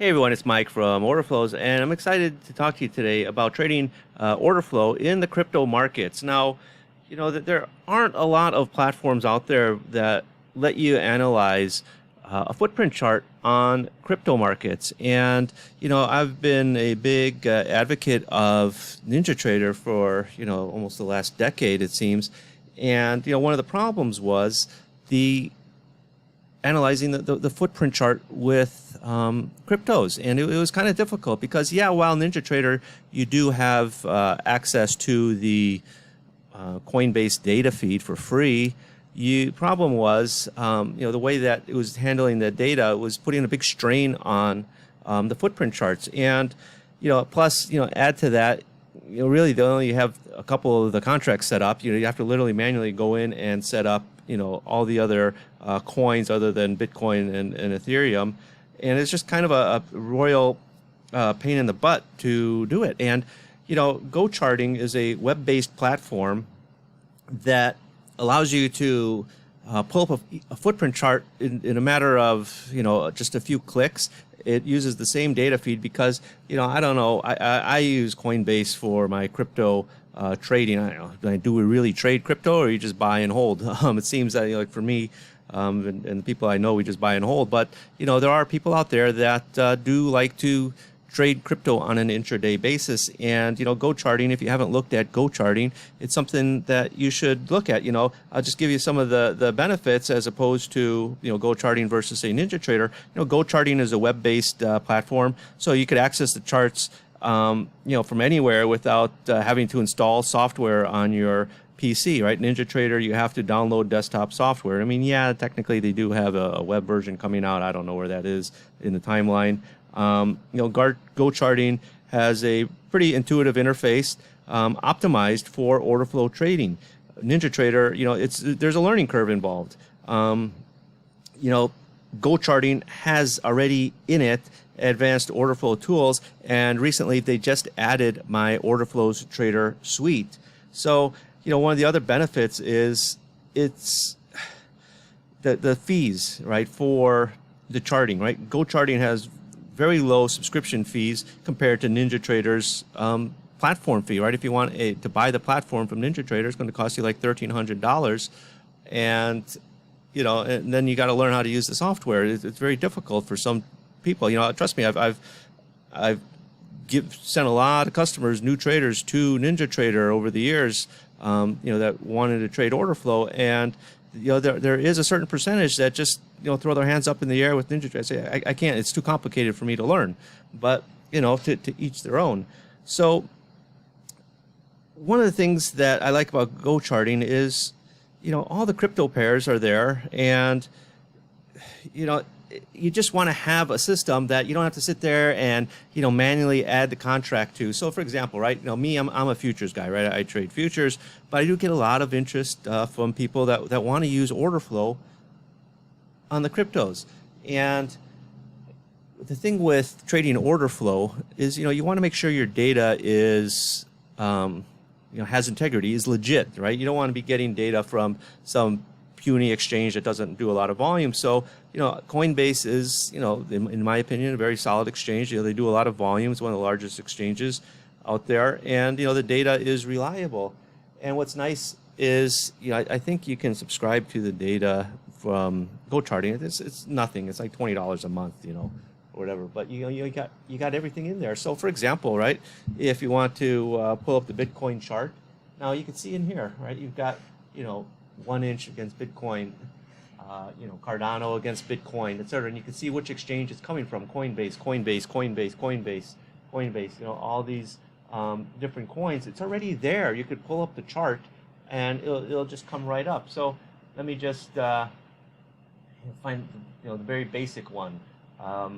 Hey everyone, it's Mike from Orderflows, and I'm excited to talk to you today about trading order flow in the crypto markets. Now, you know that there aren't a lot of platforms out there that let you analyze a footprint chart on crypto markets. And I've been a big advocate of NinjaTrader for almost the last decade, it seems. And one of the problems was the analyzing the footprint chart with cryptos, and it was kind of difficult because while NinjaTrader you do have access to the Coinbase data feed for free. Problem was the way that it was handling the data was putting a big strain on the footprint charts, and plus add to that, really they only have a couple of the contracts set up. You have to literally manually go in and set up all the other coins other than Bitcoin and Ethereum, and it's just kind of a royal pain in the butt to do it. And GoCharting is a web-based platform that allows you to pull up a footprint chart in a matter of just a few clicks. It uses the same data feed because I don't know, I use Coinbase for my crypto trading. I don't know, do we really trade crypto, or you just buy and hold? It seems that like for me and the people I know, we just buy and hold. But there are people out there that do like to trade crypto on an intraday basis. And GoCharting, if you haven't looked at GoCharting, it's something that you should look at. I'll just give you some of the benefits as opposed to GoCharting versus say NinjaTrader. GoCharting is a web-based platform, so you could access the charts from anywhere without having to install software on your PC, right? NinjaTrader, you have to download desktop software. I mean, technically they do have a web version coming out. I don't know where that is in the timeline. GoCharting has a pretty intuitive interface, optimized for order flow trading. NinjaTrader, there's a learning curve involved. GoCharting has already in it advanced order flow tools, and recently they just added my Orderflows Trader suite. So, one of the other benefits is it's the fees, right, for the charting, right? GoCharting has very low subscription fees compared to NinjaTrader's platform fee, right? If you want to buy the platform from NinjaTrader, it's going to cost you like $1,300, and and then you got to learn how to use the software. It's very difficult for some people. Trust me, I've sent a lot of customers, new traders, to NinjaTrader over the years, that wanted to trade order flow, and there is a certain percentage that just throw their hands up in the air with NinjaTrader. I say I can't. It's too complicated for me to learn. But to each their own. So one of the things that I like about GoCharting is all the crypto pairs are there, and you just want to have a system that you don't have to sit there and manually add the contract to. So for example, right, me, I'm a futures guy, right? I trade futures, but I do get a lot of interest from people that want to use order flow on the cryptos. And the thing with trading order flow is you want to make sure your data is has integrity, is legit, right? You don't want to be getting data from some puny exchange that doesn't do a lot of volume. So Coinbase is in my opinion a very solid exchange. They do a lot of volume. It's one of the largest exchanges out there, and the data is reliable. And what's nice is I think you can subscribe to the data from GoCharting. It's nothing. It's like $20 a month, or whatever. But you got everything in there. So for example, right, if you want to pull up the Bitcoin chart, now you can see in here, right, you've got 1 inch against Bitcoin, Cardano against Bitcoin, etc. And you can see which exchange it's coming from: Coinbase, Coinbase, Coinbase, Coinbase, Coinbase. All these different coins. It's already there. You could pull up the chart, and it'll just come right up. So let me just find the very basic one. I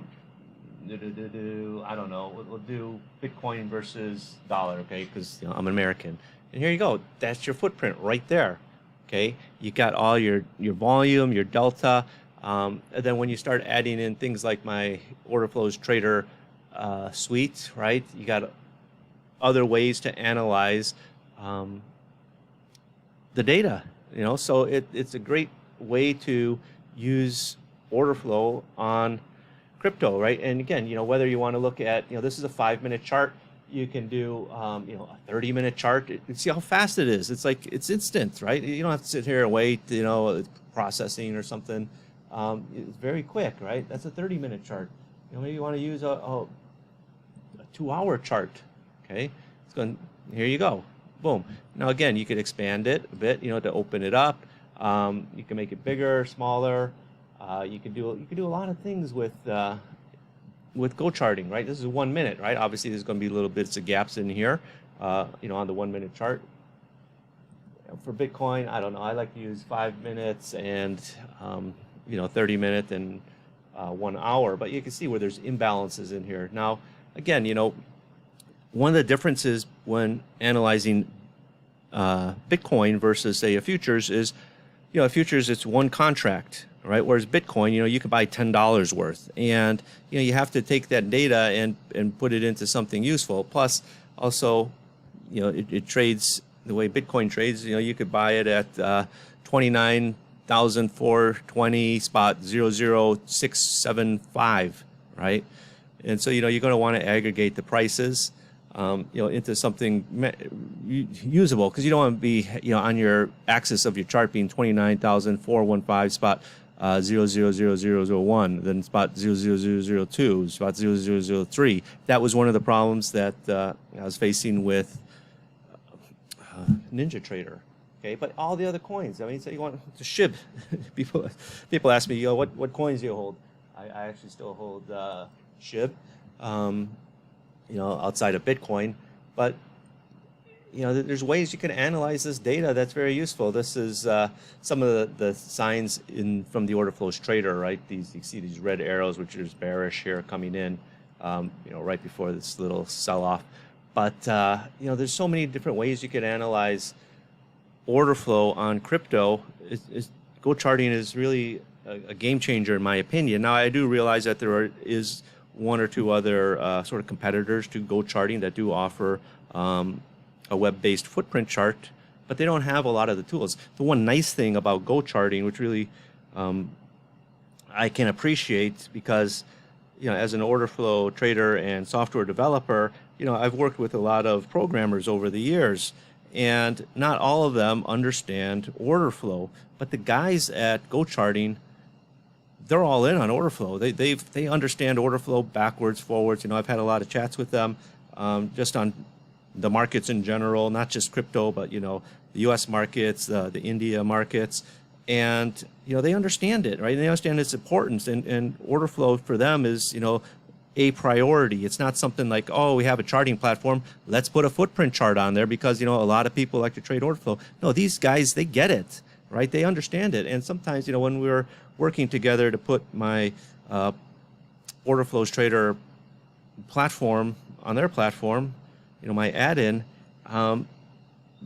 don't know. We'll do Bitcoin versus dollar, okay? Because I'm an American. And here you go. That's your footprint right there. Okay, you got all your volume, your delta, and then when you start adding in things like my Orderflows Trader suite, right? You got other ways to analyze the data. So it's a great way to use order flow on crypto, right? And again, whether you want to look at, this is a 5-minute chart. You can do, a 30-minute chart. See how fast it is. It's like it's instant, right? You don't have to sit here and wait, processing or something. It's very quick, right? That's a 30-minute chart. Maybe you want to use a 2-hour chart. Okay, it's going. Here you go. Boom. Now again, you could expand it a bit, to open it up. You can make it bigger, smaller. You can do a lot of things with GoCharting, right? This is 1 minute, right? Obviously, there's going to be little bits of gaps in here, on the 1-minute chart. For Bitcoin, I don't know. I like to use 5 minutes and 30 minutes and 1 hour. But you can see where there's imbalances in here. Now, again, one of the differences when analyzing Bitcoin versus, say, a futures is, a futures, it's one contract, right? Whereas Bitcoin, you could buy $10 worth, and you have to take that data and put it into something useful. Plus, also, it trades the way Bitcoin trades. You could buy it at 29,420 spot 00675, right? And so you're going to want to aggregate the prices, into something usable, because you don't want to be, on your axis of your chart being 29,415 spot 0000001, then spot 00002, spot 0003. That was one of the problems that I was facing with NinjaTrader. Okay, but all the other coins. I mean, so you want to SHIB. people ask me, what coins do you hold? I actually still hold SHIB. Outside of Bitcoin, but there's ways you can analyze this data that's very useful. This is some of the signs from the Orderflows trader, right? You see these red arrows, which is bearish here coming in, right before this little sell-off. But there's so many different ways you could analyze order flow on crypto. GoCharting is really a game changer in my opinion. Now, I do realize that there is one or two other sort of competitors to GoCharting that do offer a web-based footprint chart, but they don't have a lot of the tools. The one nice thing about GoCharting, which really I can appreciate, because as an order flow trader and software developer, I've worked with a lot of programmers over the years, and not all of them understand order flow. But the guys at GoCharting, they're all in on order flow. They understand order flow backwards, forwards. I've had a lot of chats with them, just on the markets in general, not just crypto, but the U.S. markets, the India markets, and they understand it, right? They understand its importance, and order flow for them is a priority. It's not something like, oh, we have a charting platform, let's put a footprint chart on there because a lot of people like to trade order flow. No, these guys, they get it, right? They understand it, and sometimes when we're working together to put my Orderflows trader platform on their platform, my add-in, I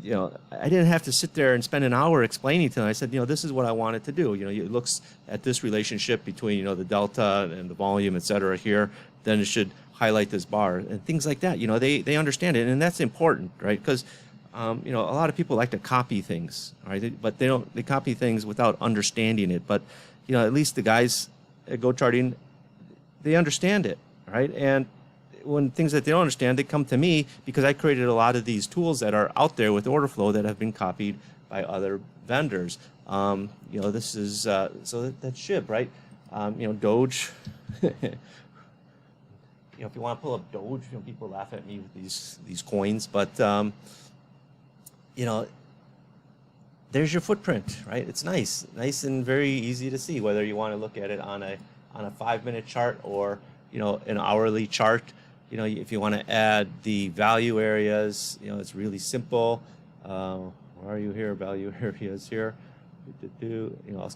didn't have to sit there and spend an hour explaining to them. I said, this is what I wanted to do. It looks at this relationship between, the delta and the volume, et cetera, here. Then it should highlight this bar and things like that. They understand it, and that's important, right? Because a lot of people like to copy things, right? But they copy things without understanding it. But at least the guys at GoCharting, they understand it, right? And when things that they don't understand, they come to me because I created a lot of these tools that are out there with order flow that have been copied by other vendors. This is so that's SHIB, right? Doge. If you want to pull up Doge, people laugh at me with these coins, but there's your footprint, right? It's nice and very easy to see, whether you want to look at it on a 5-minute chart or an hourly chart. If you want to add the value areas, it's really simple. Where are you here? Value areas here. I'll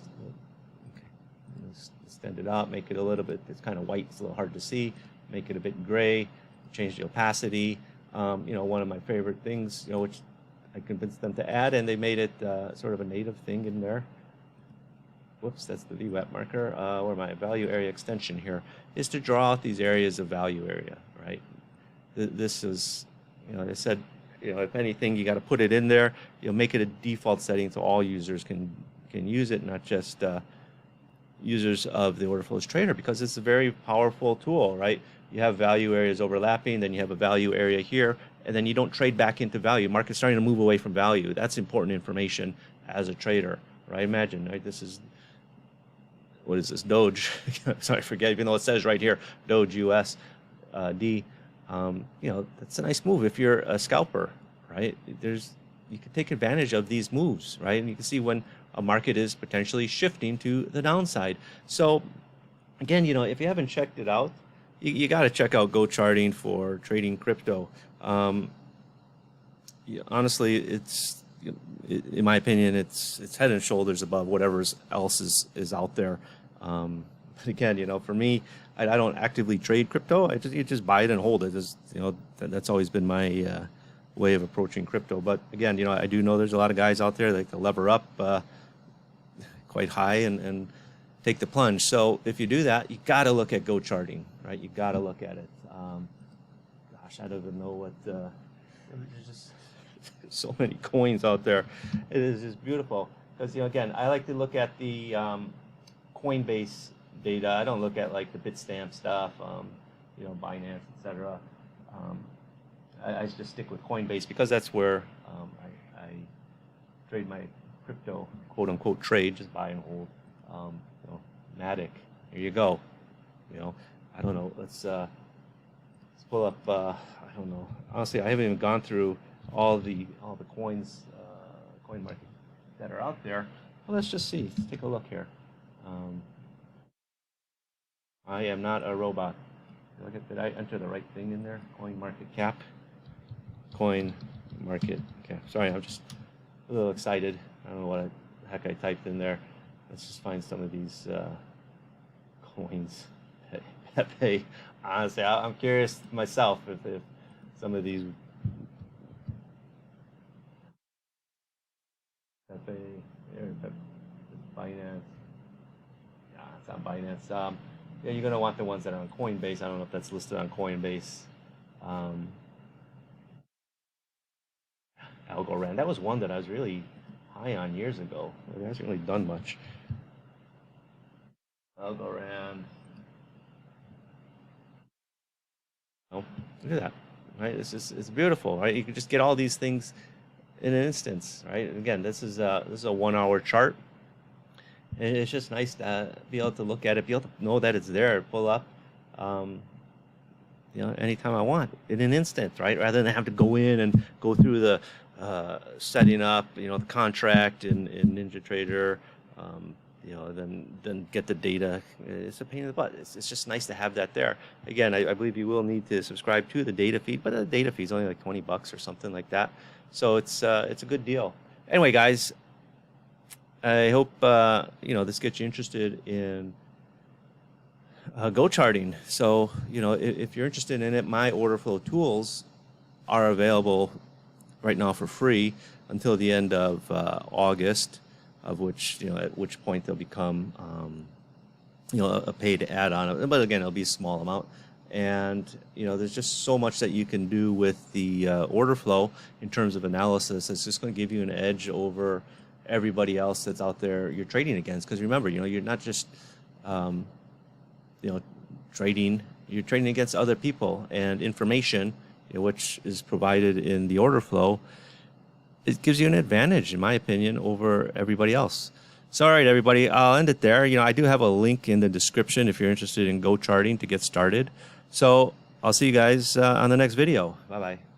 extend it out, make it a little bit. It's kind of white. It's a little hard to see. Make it a bit gray. Change the opacity. One of my favorite things, which I convinced them to add, and they made it sort of a native thing in there. Whoops, that's the VWAP marker, or my value area extension here, is to draw out these areas of value area, right? This is, I said, if anything, you got to put it in there. Make it a default setting so all users can use it, not just, users of the Orderflows Trader because it's a very powerful tool, right? You have value areas overlapping, then you have a value area here, and then you don't trade back into value. Market's starting to move away from value. That's important information as a trader, right? Imagine, right? This is, what is this, Doge? Sorry, I forget, even though it says right here, Doge USD. That's a nice move if you're a scalper, right? You can take advantage of these moves, right? And you can see when a market is potentially shifting to the downside. So again, if you haven't checked it out, you got to check out GoCharting for trading crypto. Honestly, it's, in my opinion, it's head and shoulders above whatever else is out there. But again, for me, I don't actively trade crypto. You just buy it and hold it. That's always been my way of approaching crypto. But again, I do know there's a lot of guys out there that like to lever up quite high and take the plunge. So if you do that, you got to look at GoCharting, right? You got to look at it. Gosh, I don't even know what. There's just so many coins out there. It is just beautiful because again, I like to look at the Coinbase data. I don't look at like the Bitstamp stuff, Binance, etc. I just stick with Coinbase because that's where I trade my crypto, quote unquote trade, just buy and hold. Matic, here you go. I don't know. Let's pull up. I don't know. Honestly, I haven't even gone through all the coins, coin market that are out there. Well, let's just see. Let's take a look here. I am not a robot. Did I enter the right thing in there? Coin market cap. Coin market cap. Sorry, I'm just a little excited. I don't know what the heck I typed in there. Let's just find some of these coins that pay. Honestly, I'm curious myself if some of these that pay. Binance. Yeah, it's on Binance. Yeah, you're going to want the ones that are on Coinbase. I don't know if that's listed on Coinbase. Algorand. That was one that I was really high on years ago. It hasn't really done much. Algorand. Oh, look at that. Right? It's beautiful, right? You can just get all these things in an instance, right? And again, this is a 1 hour chart. And it's just nice to be able to look at it, be able to know that it's there, pull up, anytime I want, in an instant, right? Rather than have to go in and go through the setting up, the contract in NinjaTrader, then get the data. It's a pain in the butt. It's just nice to have that there. Again, I believe you will need to subscribe to the data feed, but the data feed is only like $20 or something like that. So it's a good deal. Anyway, guys. I hope this gets you interested in GoCharting. So if you're interested in it, my order flow tools are available right now for free until the end of August, of which at which point they'll become a paid add-on. But again, it'll be a small amount. And there's just so much that you can do with the order flow in terms of analysis. It's just going to give you an edge over everybody else that's out there you're trading against. Because remember, you're not just trading. You're trading against other people and information, which is provided in the order flow. It gives you an advantage, in my opinion, over everybody else. So, all right, everybody, I'll end it there. I do have a link in the description if you're interested in GoCharting to get started. So I'll see you guys on the next video. Bye-bye.